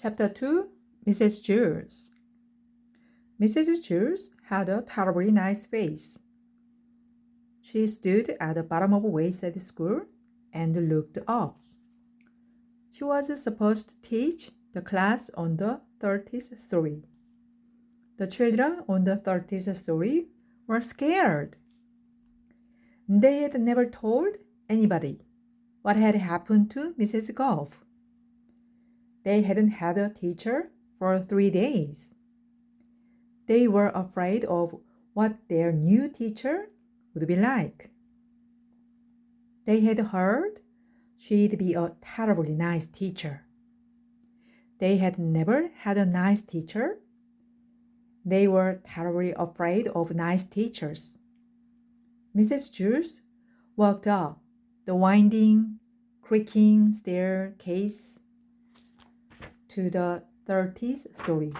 Chapter 2, Mrs. Jewls. Mrs. Jewls had a terribly nice face. She stood at the bottom of Wayside School and looked up. She was supposed to teach the class on the 30th story. The children on the 30th story were scared. They had never told anybody what had happened to Mrs. Goff. They hadn't had a teacher for 3 days. They were afraid of what their new teacher would be like. They had heard she'd be a terribly nice teacher. They had never had a nice teacher. They were terribly afraid of nice teachers. Mrs. Jewls walked up the winding, creaking staircase to the 30th story.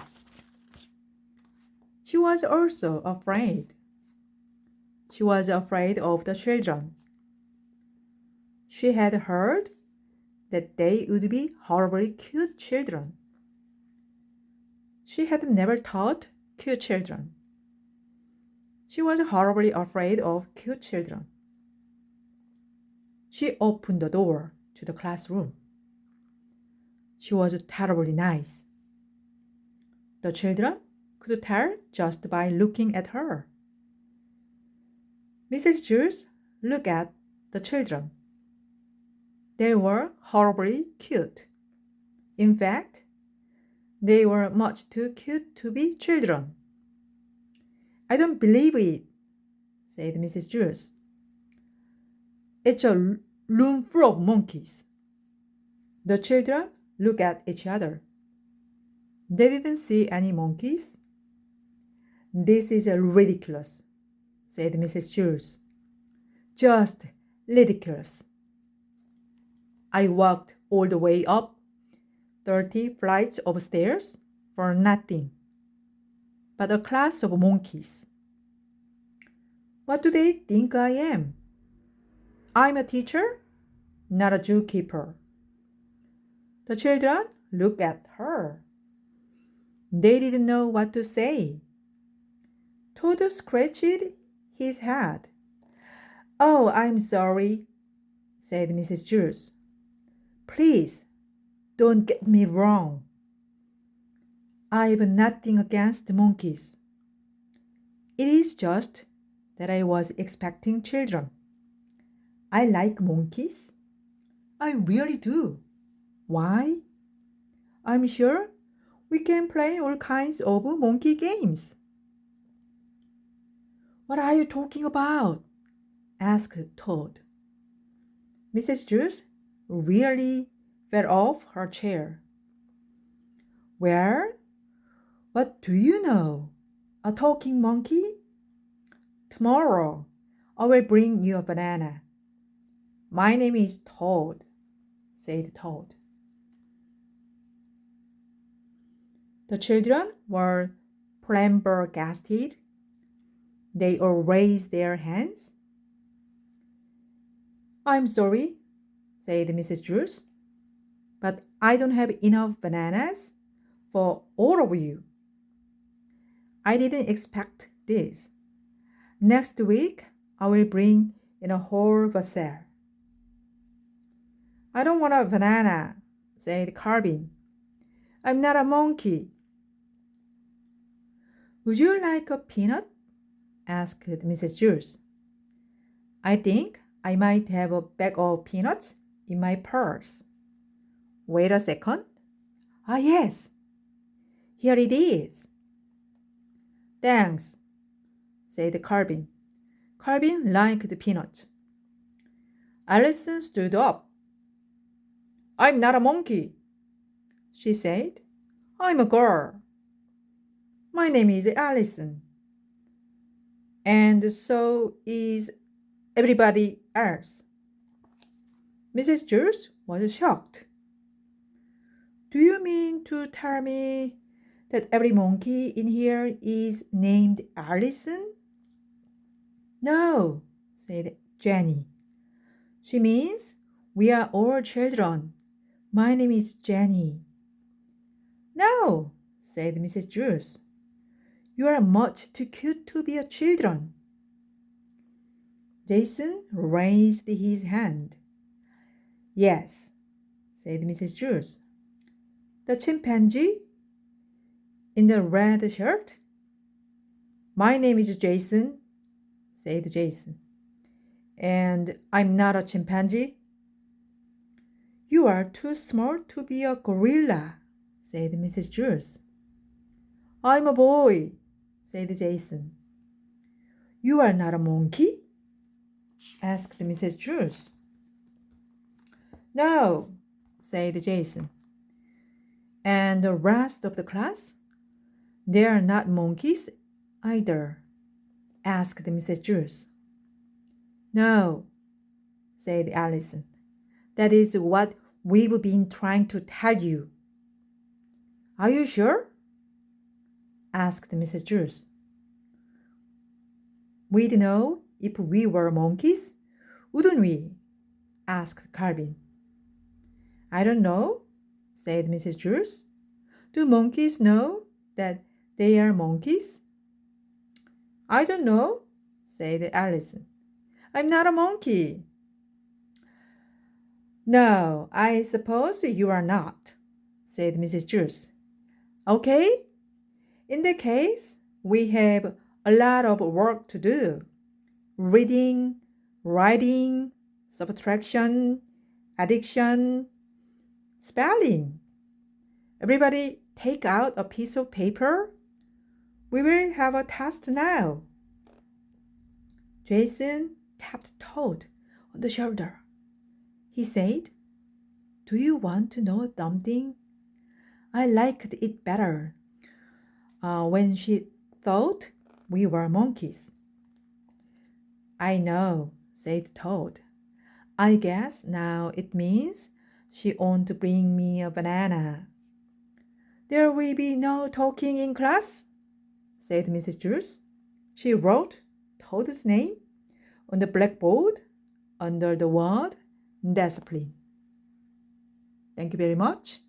She was also afraid. She was afraid of the children. She had heard that they would be horribly cute children. She had never taught cute children. She was horribly afraid of cute children. She opened the door to the classroom. She was terribly nice. The children could tell just by looking at her. Mrs. Jewls looked at the children. They were horribly cute. In fact, they were much too cute to be children. "I don't believe it," said Mrs. Jewls. "It's a room full of monkeys." The children looked at each other. They didn't see any monkeys. "This is ridiculous," said Mrs. Jewls. "Just ridiculous. I walked all the way up 30 flights of stairs for nothing but a class of monkeys. What do they think I am? I'm a teacher, not a zookeeper." The children looked at her. They didn't know what to say. Todd scratched his head. "Oh, I'm sorry," said Mrs. Jewls. "Please, don't get me wrong. I've nothing against monkeys. It is just that I was expecting children. I like monkeys. I really do. Why? I'm sure we can play all kinds of monkey games." "What are you talking about?" asked Todd. Mrs. Jewls really fell off her chair. "Well, what do you know? A talking monkey? Tomorrow, I will bring you a banana." "My name is Todd," said Todd. The children were flabbergasted. They all raised their hands. "I'm sorry," said Mrs. Jewls, "but I don't have enough bananas for all of you. I didn't expect this. Next week, I will bring in a whole basket." "I don't want a banana," said Carbin. "I'm not a monkey." "Would you like a peanut?" asked Mrs. Jewls. "I think I might have a bag of peanuts in my purse. Wait a second. Ah, yes. Here it is." "Thanks," said Carbin. Carbin liked the peanuts. Allison stood up. "I'm not a monkey," she said. "I'm a girl. My name is Allison. And so is everybody else." Mrs. Jewls was shocked. "Do you mean to tell me that every monkey in here is named Allison?" "No," said Jenny. "She means we are all children. My name is Jenny." No, said Mrs. Jewls. You are much too cute to be a children. Jason raised his hand. Yes, said Mrs. Jewls. The chimpanzee in the red shirt? My name is Jason, said Jason. And I'm not a chimpanzee. You are too small to be a gorilla, said Mrs. Jewls. I'm a boy, said Jason. You are not a monkey? Asked Mrs. Jewls. No, said Jason. And the rest of the class? They are not monkeys either, asked Mrs. Jewls. No, said Allison. That is what we've been trying to tell you. Are you sure? Asked Mrs. Jewls. We'd know if we were monkeys, wouldn't we? Asked Calvin. I don't know, said Mrs. Jewls. Do monkeys know that they are monkeys? I don't know, said Allison. I'm not a monkey. No, I suppose you are not, said Mrs. Jewls. Okay, in that case, we have a lot of work to do. Reading, writing, subtraction, addition, spelling. Everybody take out a piece of paper. We will have a test now. Jason tapped Toad on the shoulder. He said, Do you want to know something? I liked it better when she thought we were monkeys. I know, said Toad. I guess now it means she won't bring me a banana. There will be no talking in class, said Mrs. Jewls. She wrote Toad's name on the blackboard under the word discipline. Thank you very much.